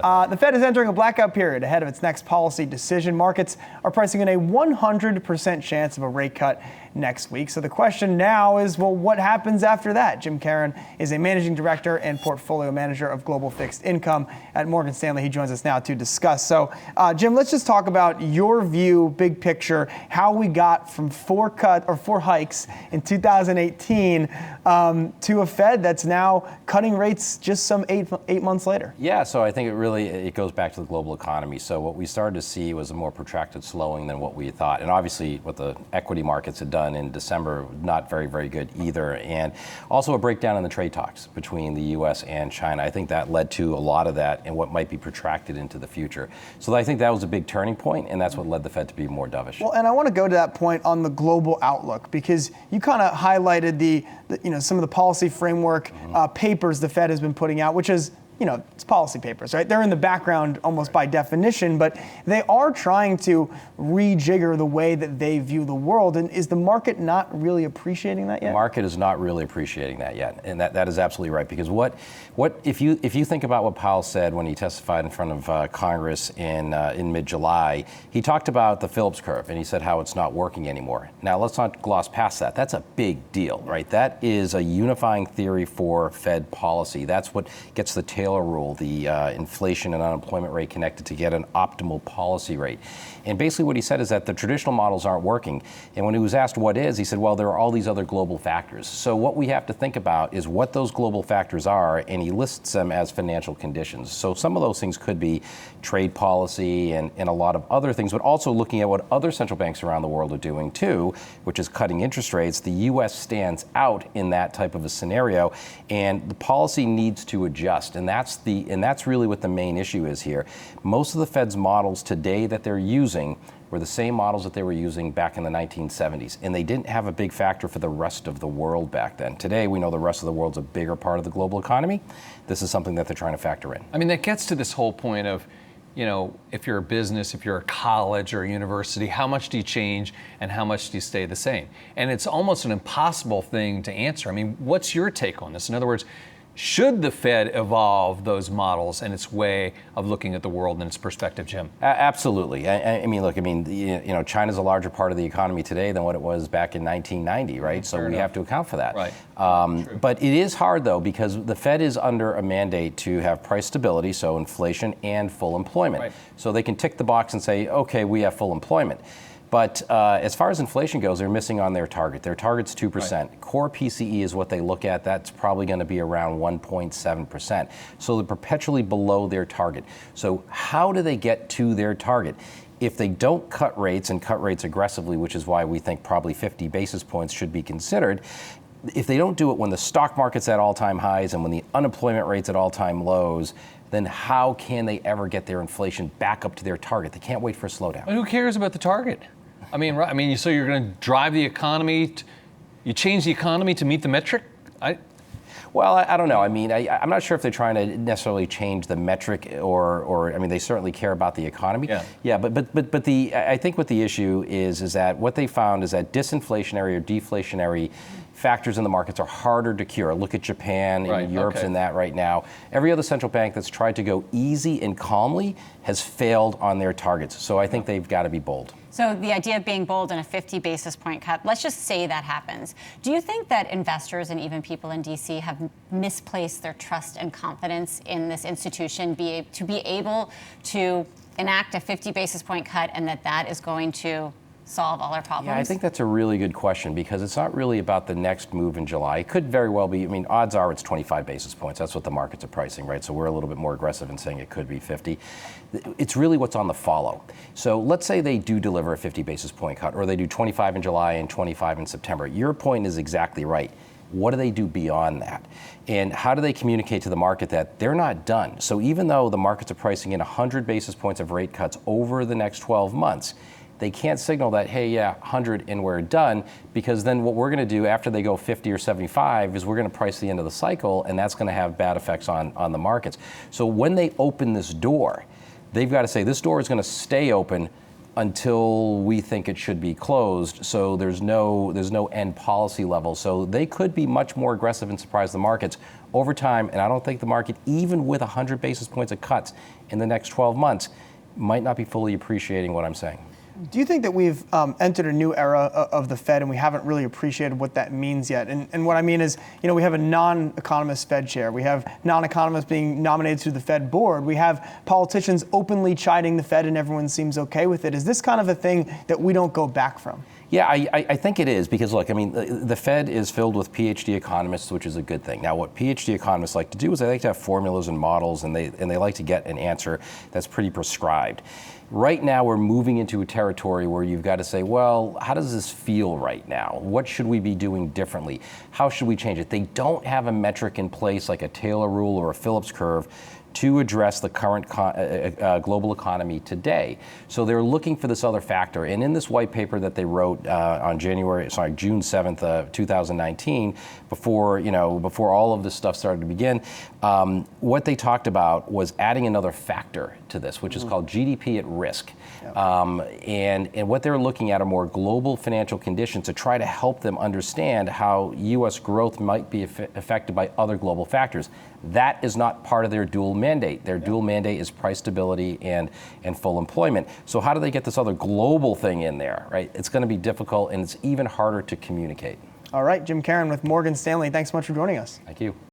The Fed is entering a blackout period ahead of its next policy decision. Markets are pricing in a 100% chance of a rate cut next week. So the question now is, well, what happens after that? Jim Caron is a managing director and portfolio manager of global fixed income at Morgan Stanley. He joins us now to discuss. So, Jim, let's just talk about your view, big picture, how we got from four hikes in 2018 to a Fed that's now cutting rates just some eight months later. Yeah, so I think it goes back to the global economy. So what we started to see was a more protracted slowing than what we thought. And obviously what the equity markets had done in December, not very, very good either. And also a breakdown in the trade talks between the U.S. and China. I think that led to a lot of that and what might be protracted into the future. So I think that was a big turning point, and that's what led the Fed to be more dovish. Well, and I want to go to that point on the global outlook, because you kind of highlighted some of the policy framework papers the Fed has been putting out, which is, it's policy papers, right? They're in the background almost by definition, but they are trying to rejigger the way that they view the world. And is the market not really appreciating that yet? The market is not really appreciating that yet. And that is absolutely right. Because if you think about what Powell said when he testified in front of Congress in mid-July, he talked about the Phillips curve and he said how it's not working anymore. Now, let's not gloss past that. That's a big deal, right? That is a unifying theory for Fed policy. That's what gets the Taylor rule, the inflation and unemployment rate connected to get an optimal policy rate. And basically what he said is that the traditional models aren't working. And when he was asked what is, he said, well, there are all these other global factors. So what we have to think about is what those global factors are, and he lists them as financial conditions. So some of those things could be trade policy and a lot of other things, but also looking at what other central banks around the world are doing too, which is cutting interest rates. The U.S. stands out in that type of a scenario, and the policy needs to adjust. And that's really what the main issue is here. Most of the Fed's models today that they're using were the same models that they were using back in the 1970s, and they didn't have a big factor for the rest of the world back then. Today, we know the rest of the world's a bigger part of the global economy. This is something that they're trying to factor in. I mean, that gets to this whole point of, if you're a business, if you're a college or a university, how much do you change and how much do you stay the same? And it's almost an impossible thing to answer. I mean, what's your take on this? In other words, should the Fed evolve those models and its way of looking at the world and its perspective, Jim? Absolutely. I mean, look, China's a larger part of the economy today than what it was back in 1990, right? So we have to account for that. Right. But it is hard, though, because the Fed is under a mandate to have price stability, so inflation and full employment. Right. So they can tick the box and say, okay, we have full employment. But as far as inflation goes, they're missing on their target. Their target's 2%. Right. Core PCE is what they look at. That's probably going to be around 1.7%. So they're perpetually below their target. So how do they get to their target? If they don't cut rates and cut rates aggressively, which is why we think probably 50 basis points should be considered, if they don't do it when the stock market's at all-time highs and when the unemployment rate's at all-time lows, then how can they ever get their inflation back up to their target? They can't wait for a slowdown. But who cares about the target? So you're going to drive the economy, you change the economy to meet the metric? Well, I don't know. I mean, I'm not sure if they're trying to necessarily change the metric or they certainly care about the economy. Yeah. But I think what the issue is that what they found is that disinflationary or deflationary factors in the markets are harder to cure. Look at Japan, and Europe's in that right now. Every other central bank that's tried to go easy and calmly has failed on their targets. So I think they've got to be bold. So the idea of being bold in a 50 basis point cut, let's just say that happens. Do you think that investors and even people in DC have misplaced their trust and confidence in this institution to be able to enact a 50 basis point cut, and that is going to solve all our problems? Yeah, I think that's a really good question, because it's not really about the next move in July. It could very well be, odds are it's 25 basis points. That's what the markets are pricing, right? So we're a little bit more aggressive in saying it could be 50. It's really what's on the follow. So let's say they do deliver a 50 basis point cut, or they do 25 in July and 25 in September. Your point is exactly right. What do they do beyond that? And how do they communicate to the market that they're not done? So even though the markets are pricing in 100 basis points of rate cuts over the next 12 months, they can't signal that, hey, yeah, 100 and we're done, because then what we're going to do after they go 50 or 75 is we're going to price the end of the cycle, and that's going to have bad effects on the markets. So when they open this door, they've got to say this door is going to stay open until we think it should be closed. So there's no end policy level. So they could be much more aggressive and surprise the markets over time, and I don't think the market, even with 100 basis points of cuts in the next 12 months, might not be fully appreciating what I'm saying. Do you think that we've entered a new era of the Fed and we haven't really appreciated what that means yet? And what I mean is, we have a non-economist Fed chair. We have non-economists being nominated to the Fed board. We have politicians openly chiding the Fed and everyone seems okay with it. Is this kind of a thing that we don't go back from? Yeah, I think it is because, look, I mean, the Fed is filled with PhD economists, which is a good thing. Now, what PhD economists like to do is they like to have formulas and models, and they like to get an answer that's pretty prescribed. Right now, we're moving into a territory where you've got to say, well, how does this feel right now? What should we be doing differently? How should we change it? They don't have a metric in place like a Taylor rule or a Phillips curve to address the current global economy today. So they're looking for this other factor. And in this white paper that they wrote on June 7th, 2019, before all of this stuff started to begin, what they talked about was adding another factor to this, which is called GDP at risk. Yep. And what they're looking at are more global financial conditions to try to help them understand how U.S. growth might be affected by other global factors. That is not part of their dual mandate. Their dual mandate is price stability and full employment. So how do they get this other global thing in there, right? It's going to be difficult, and it's even harder to communicate. All right, Jim Caron with Morgan Stanley. Thanks so much for joining us. Thank you.